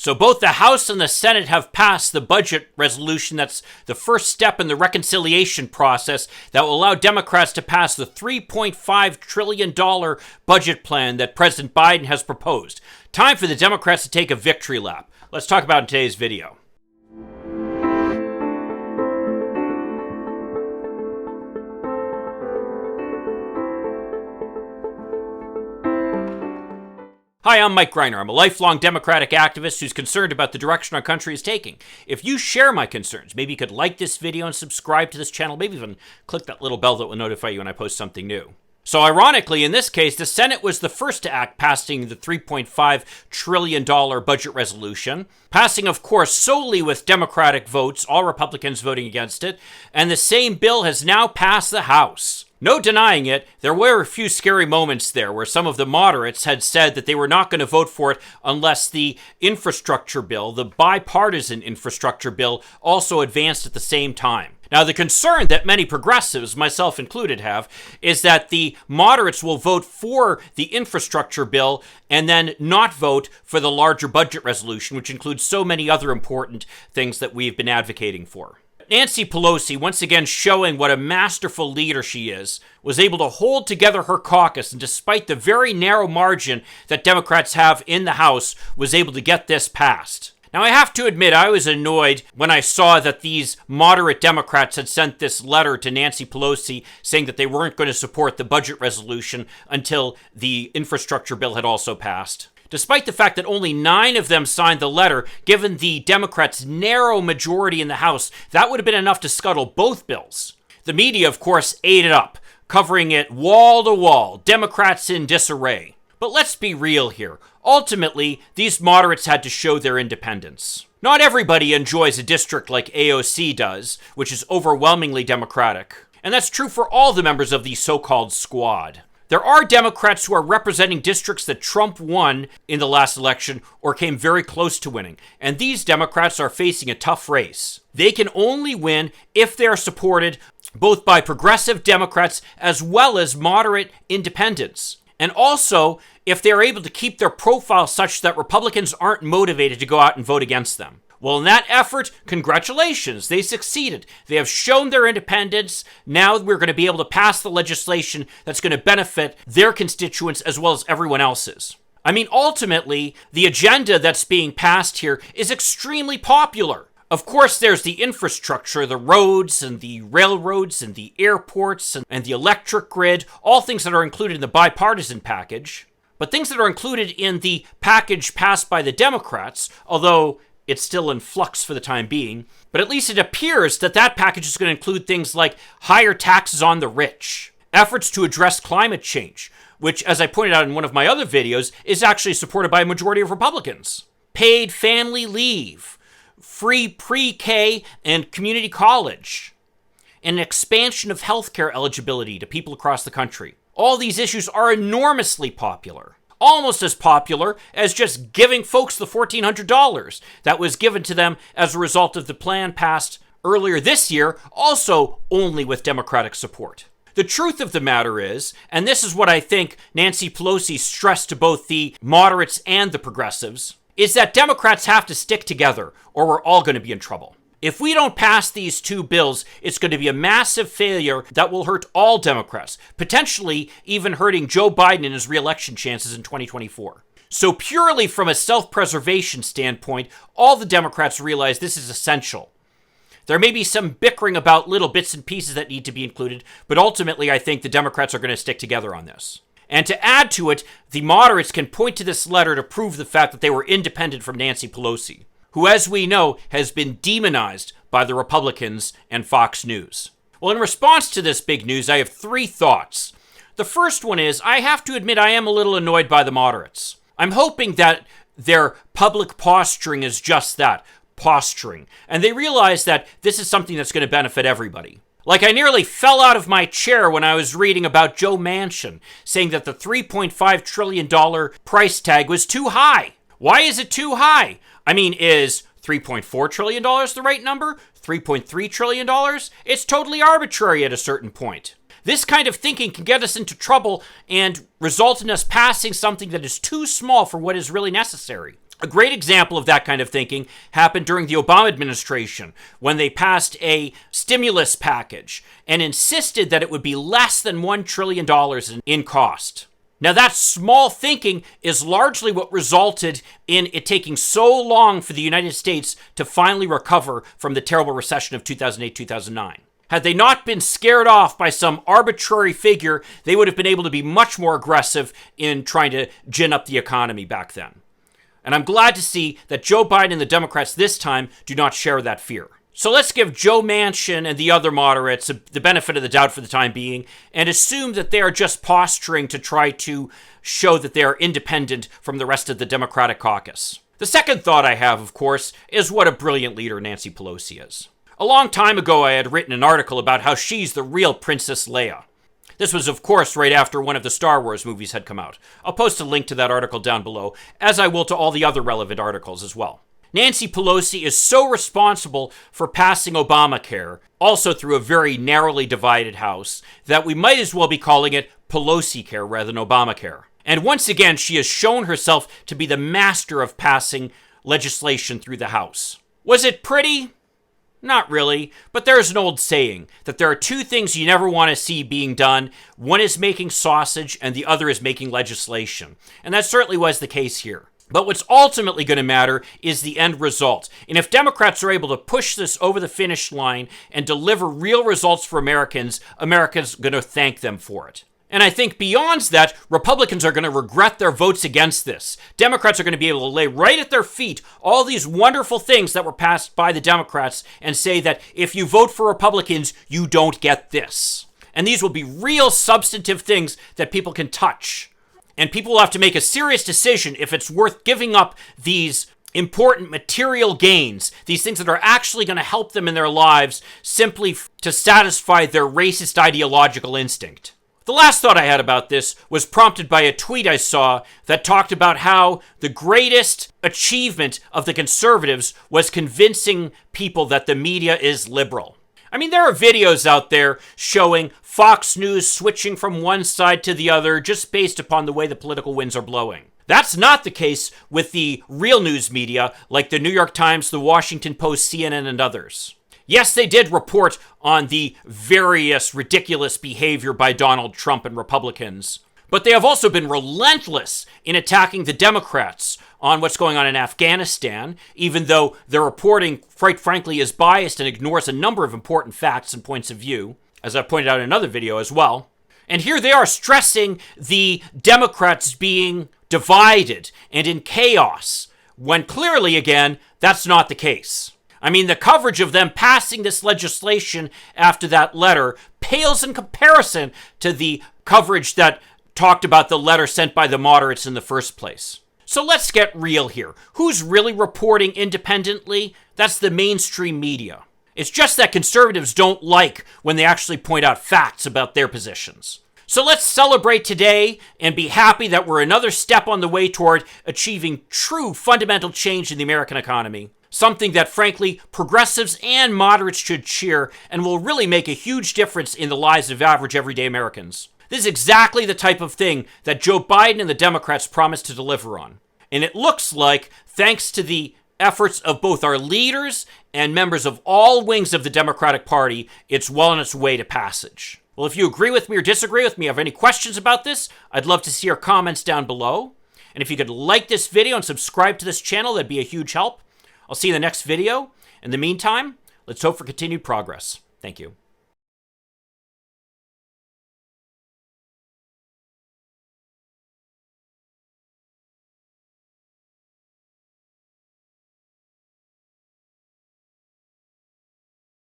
So both the House and the Senate have passed the budget resolution that's the first step in the reconciliation process that will allow Democrats to pass the $3.5 trillion budget plan that President Biden has proposed. Time for the Democrats to take a victory lap. Let's talk about it in today's video. Hi, I'm Mike Greiner. I'm a lifelong Democratic activist who's concerned about the direction our country is taking. If you share my concerns, maybe you could like this video and subscribe to this channel, maybe even click that little bell that will notify you when I post something new. So ironically, in this case, the Senate was the first to act passing the $3.5 trillion budget resolution, passing, of course, solely with Democratic votes, all Republicans voting against it, and the same bill has now passed the House. No denying it, there were a few scary moments there where some of the moderates had said that they were not going to vote for it unless the infrastructure bill, the bipartisan infrastructure bill, also advanced at the same time. Now, the concern that many progressives, myself included, have is that the moderates will vote for the infrastructure bill and then not vote for the larger budget resolution, which includes so many other important things that we've been advocating for. Nancy Pelosi, once again showing what a masterful leader she is, was able to hold together her caucus, and despite the very narrow margin that Democrats have in the House, was able to get this passed. Now, I have to admit, I was annoyed when I saw that these moderate Democrats had sent this letter to Nancy Pelosi saying that they weren't going to support the budget resolution until the infrastructure bill had also passed. Despite the fact that only 9 of them signed the letter, given the Democrats' narrow majority in the House, that would have been enough to scuttle both bills. The media, of course, ate it up, covering it wall to wall, Democrats in disarray. But let's be real here. Ultimately, these moderates had to show their independence. Not everybody enjoys a district like AOC does, which is overwhelmingly Democratic. And that's true for all the members of the so-called squad. There are Democrats who are representing districts that Trump won in the last election or came very close to winning, and these Democrats are facing a tough race. They can only win if they are supported both by progressive Democrats as well as moderate independents, and also if they are able to keep their profile such that Republicans aren't motivated to go out and vote against them. Well, in that effort, congratulations, they succeeded. They have shown their independence. Now we're going to be able to pass the legislation that's going to benefit their constituents as well as everyone else's. I mean, ultimately, the agenda that's being passed here is extremely popular. Of course, there's the infrastructure, the roads and the railroads and the airports and the electric grid, all things that are included in the bipartisan package. But things that are included in the package passed by the Democrats, although it's still in flux for the time being, but at least it appears that that package is going to include things like higher taxes on the rich, efforts to address climate change, which, as I pointed out in one of my other videos, is actually supported by a majority of Republicans, paid family leave, free pre-K and community college, and an expansion of healthcare eligibility to people across the country. All these issues are enormously popular. Almost as popular as just giving folks the $1,400 that was given to them as a result of the plan passed earlier this year, also only with Democratic support. The truth of the matter is, and this is what I think Nancy Pelosi stressed to both the moderates and the progressives, is that Democrats have to stick together or we're all going to be in trouble. If we don't pass these 2 bills, it's going to be a massive failure that will hurt all Democrats, potentially even hurting Joe Biden and his re-election chances in 2024. So purely from a self-preservation standpoint, all the Democrats realize this is essential. There may be some bickering about little bits and pieces that need to be included, but ultimately I think the Democrats are going to stick together on this. And to add to it, the moderates can point to this letter to prove the fact that they were independent from Nancy Pelosi, who, as we know, has been demonized by the Republicans and Fox News. Well, in response to this big news, I have 3 thoughts. The first one is, I have to admit I am a little annoyed by the moderates. I'm hoping that their public posturing is just that, posturing, and they realize that this is something that's going to benefit everybody. Like, I nearly fell out of my chair when I was reading about Joe Manchin saying that the $3.5 trillion price tag was too high. Why is it too high? I mean, is $3.4 trillion the right number? $3.3 trillion? It's totally arbitrary at a certain point. This kind of thinking can get us into trouble and result in us passing something that is too small for what is really necessary. A great example of that kind of thinking happened during the Obama administration when they passed a stimulus package and insisted that it would be less than $1 trillion in cost. Now, that small thinking is largely what resulted in it taking so long for the United States to finally recover from the terrible recession of 2008-2009. Had they not been scared off by some arbitrary figure, they would have been able to be much more aggressive in trying to gin up the economy back then. And I'm glad to see that Joe Biden and the Democrats this time do not share that fear. So let's give Joe Manchin and the other moderates the benefit of the doubt for the time being and assume that they are just posturing to try to show that they are independent from the rest of the Democratic caucus. The second thought I have, of course, is what a brilliant leader Nancy Pelosi is. A long time ago, I had written an article about how she's the real Princess Leia. This was, of course, right after one of the Star Wars movies had come out. I'll post a link to that article down below, as I will to all the other relevant articles as well. Nancy Pelosi is so responsible for passing Obamacare, also through a very narrowly divided House, that we might as well be calling it Pelosi Care rather than Obamacare. And once again, she has shown herself to be the master of passing legislation through the House. Was it pretty? Not really, but there's an old saying that there are two things you never want to see being done. One is making sausage and the other is making legislation. And that certainly was the case here. But what's ultimately going to matter is the end result. And if Democrats are able to push this over the finish line and deliver real results for Americans, America's going to thank them for it. And I think beyond that, Republicans are going to regret their votes against this. Democrats are going to be able to lay right at their feet all these wonderful things that were passed by the Democrats and say that if you vote for Republicans, you don't get this. And these will be real substantive things that people can touch. And people will have to make a serious decision if it's worth giving up these important material gains, these things that are actually going to help them in their lives simply to satisfy their racist ideological instinct. The last thought I had about this was prompted by a tweet I saw that talked about how the greatest achievement of the conservatives was convincing people that the media is liberal. I mean, there are videos out there showing Fox News switching from one side to the other just based upon the way the political winds are blowing. That's not the case with the real news media like the New York Times, the Washington Post, CNN, and others. Yes, they did report on the various ridiculous behavior by Donald Trump and Republicans, but they have also been relentless in attacking the Democrats on what's going on in Afghanistan, even though their reporting, quite frankly, is biased and ignores a number of important facts and points of view, as I pointed out in another video as well. And here they are stressing the Democrats being divided and in chaos, when clearly, again, that's not the case. I mean, the coverage of them passing this legislation after that letter pales in comparison to the coverage that talked about the letter sent by the moderates in the first place. So let's get real here. Who's really reporting independently? That's the mainstream media. It's just that conservatives don't like when they actually point out facts about their positions. So let's celebrate today and be happy that we're another step on the way toward achieving true fundamental change in the American economy. Something that, frankly, progressives and moderates should cheer and will really make a huge difference in the lives of average everyday Americans. This is exactly the type of thing that Joe Biden and the Democrats promised to deliver on. And it looks like, thanks to the efforts of both our leaders and members of all wings of the Democratic Party, it's well on its way to passage. Well, if you agree with me or disagree with me, have any questions about this, I'd love to see your comments down below. And if you could like this video and subscribe to this channel, that'd be a huge help. I'll see you in the next video. In the meantime, let's hope for continued progress. Thank you.